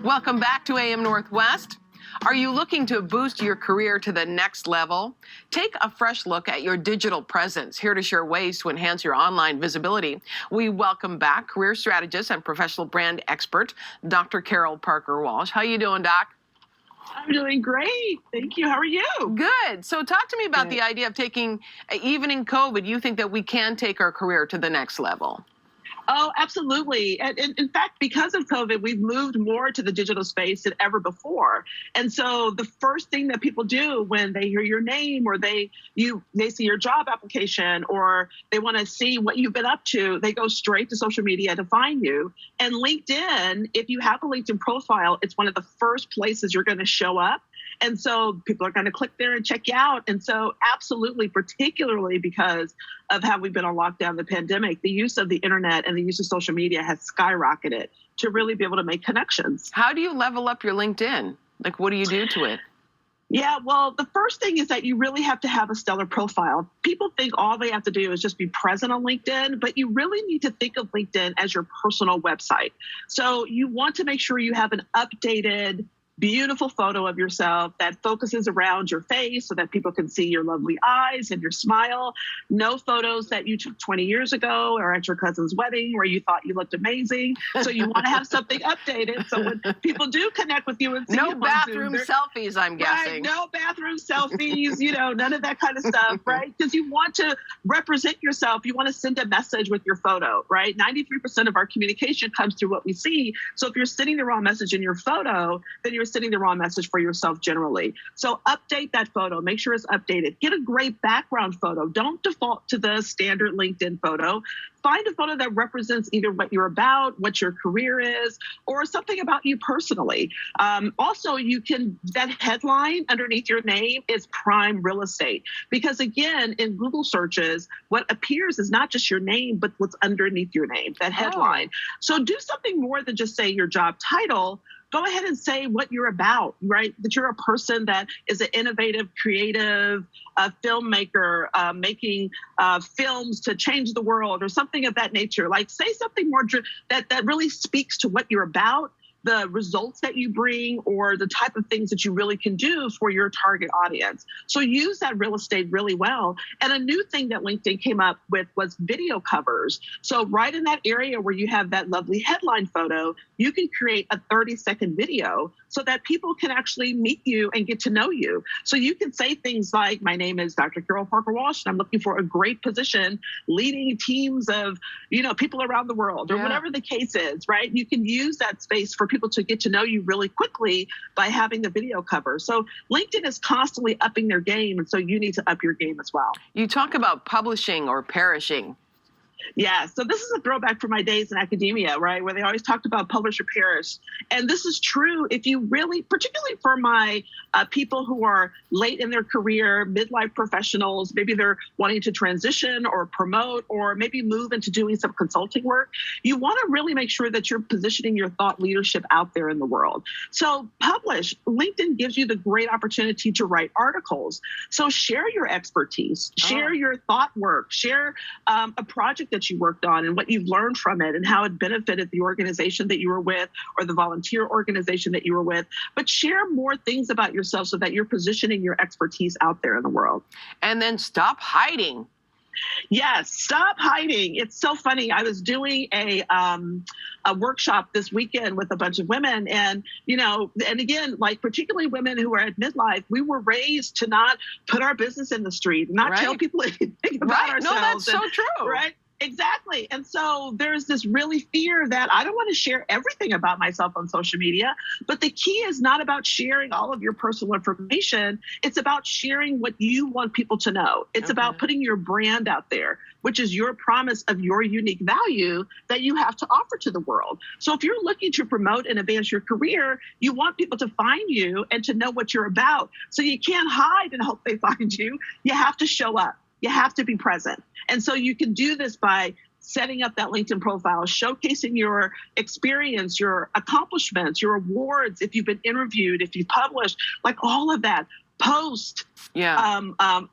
Welcome back to AM Northwest. Are you looking to boost your career to the next level? Take a fresh look at your digital presence. Here to share ways to enhance your online visibility, we welcome back career strategist and professional brand expert, Dr. Carol Parker Walsh. How you doing, Doc? I'm doing great. Thank you. How are you? Good. So talk to me about the idea of taking, even in COVID, you think that we can take our career to the next level? Oh, absolutely. And in fact, because of COVID, we've moved more to the digital space than ever before. And so the first thing that people do when they hear your name or they see your job application or they want to see what you've been up to, they go straight to social media to find you. And LinkedIn, if you have a LinkedIn profile, it's one of the first places you're going to show up. And so people are going to click there and check you out. And so absolutely, particularly because of how we've been on lockdown, the pandemic, the use of the internet and the use of social media has skyrocketed to really be able to make connections. How do you level up your LinkedIn? Like, what do you do to it? Yeah, well, the first thing is that you really have to have a stellar profile. People think all they have to do is just be present on LinkedIn, but you really need to think of LinkedIn as your personal website. So you want to make sure you have an updated, beautiful photo of yourself that focuses around your face so that people can see your lovely eyes and your smile. No photos that you took 20 years ago or at your cousin's wedding where you thought you looked amazing. So you want to have something updated. So when people do connect with you and see no bathroom selfies, I'm guessing. Right, no bathroom selfies, none of that kind of stuff, right? Because you want to represent yourself. You want to send a message with your photo, right? 93% of our communication comes through what we see. So if you're sending the wrong message in your photo, then you're sending the wrong message for yourself generally. So update that photo, make sure it's updated. Get a great background photo. Don't default to the standard LinkedIn photo. Find a photo that represents either what you're about, what your career is, or something about you personally. Also, that headline underneath your name is prime real estate. Because again, in Google searches, what appears is not just your name, but what's underneath your name, that headline. So do something more than just say your job title. Go ahead and say what you're about, right? That you're a person that is an innovative, creative filmmaker making films to change the world or something of that nature. Like say something more that really speaks to what you're about, the results that you bring, or the type of things that you really can do for your target audience. So use that real estate really well. And a new thing that LinkedIn came up with was video covers. So right in that area where you have that lovely headline photo, you can create a 30-second video so that people can actually meet you and get to know you. So you can say things like, my name is Dr. Carol Parker Walsh, and I'm looking for a great position leading teams of, people around the world, or whatever the case is, right? You can use that space for people to get to know you really quickly by having the video cover. So LinkedIn is constantly upping their game, and so you need to up your game as well. You talk about publishing or perishing. Yeah, so this is a throwback from my days in academia, right, where they always talked about publish or perish. And this is true if you really, particularly for my people who are late in their career, midlife professionals, maybe they're wanting to transition or promote or maybe move into doing some consulting work, you want to really make sure that you're positioning your thought leadership out there in the world. So publish. LinkedIn gives you the great opportunity to write articles. So share your expertise, share your thought work, share a project that you worked on and what you've learned from it and how it benefited the organization that you were with or the volunteer organization that you were with. But share more things about yourself so that you're positioning your expertise out there in the world. And then stop hiding. Yes, stop hiding. It's so funny. I was doing a workshop this weekend with a bunch of women, and and again, like particularly women who are at midlife, we were raised to not put our business in the street, not tell people anything about ourselves. No, that's so true. Right. Exactly. And so there's this really fear that I don't want to share everything about myself on social media. But the key is not about sharing all of your personal information. It's about sharing what you want people to know. It's about putting your brand out there, which is your promise of your unique value that you have to offer to the world. So if you're looking to promote and advance your career, you want people to find you and to know what you're about. So you can't hide and hope they find you. You have to show up. You have to be present. And so you can do this by setting up that LinkedIn profile, showcasing your experience, your accomplishments, your awards, if you've been interviewed, if you've published, like all of that. Post in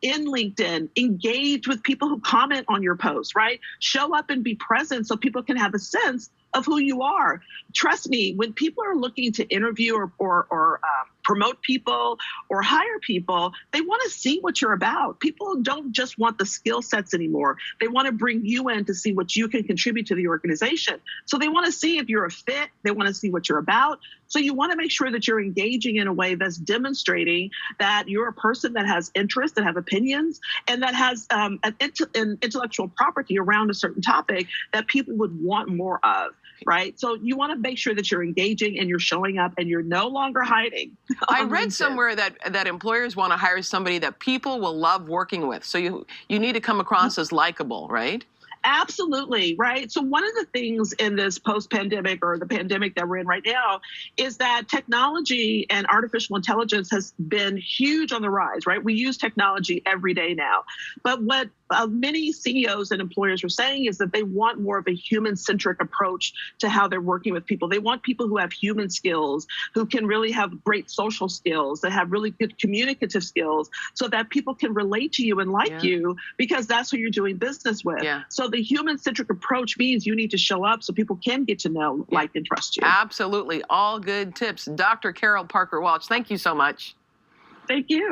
LinkedIn, engage with people who comment on your post, right? Show up and be present so people can have a sense of who you are. Trust me, when people are looking to interview or promote people or hire people, they want to see what you're about. People don't just want the skill sets anymore. They want to bring you in to see what you can contribute to the organization. So they want to see if you're a fit. They want to see what you're about. So you want to make sure that you're engaging in a way that's demonstrating that you're a person that has interests, that have opinions, and that has an intellectual property around a certain topic that people would want more of, right? So you want to make sure that you're engaging and you're showing up and you're no longer hiding. I read somewhere that employers want to hire somebody that people will love working with. So you need to come across as likable, right? Absolutely, right? So one of the things in this post-pandemic or the pandemic that we're in right now is that technology and artificial intelligence has been huge on the rise, right? We use technology every day now. But what many CEOs and employers are saying is that they want more of a human-centric approach to how they're working with people. They want people who have human skills, who can really have great social skills, that have really good communicative skills, so that people can relate to you and like you because that's who you're doing business with. So the human-centric approach means you need to show up so people can get to know, like, and trust you. Absolutely. All good tips. Dr. Carol Parker Walsh, thank you so much. Thank you.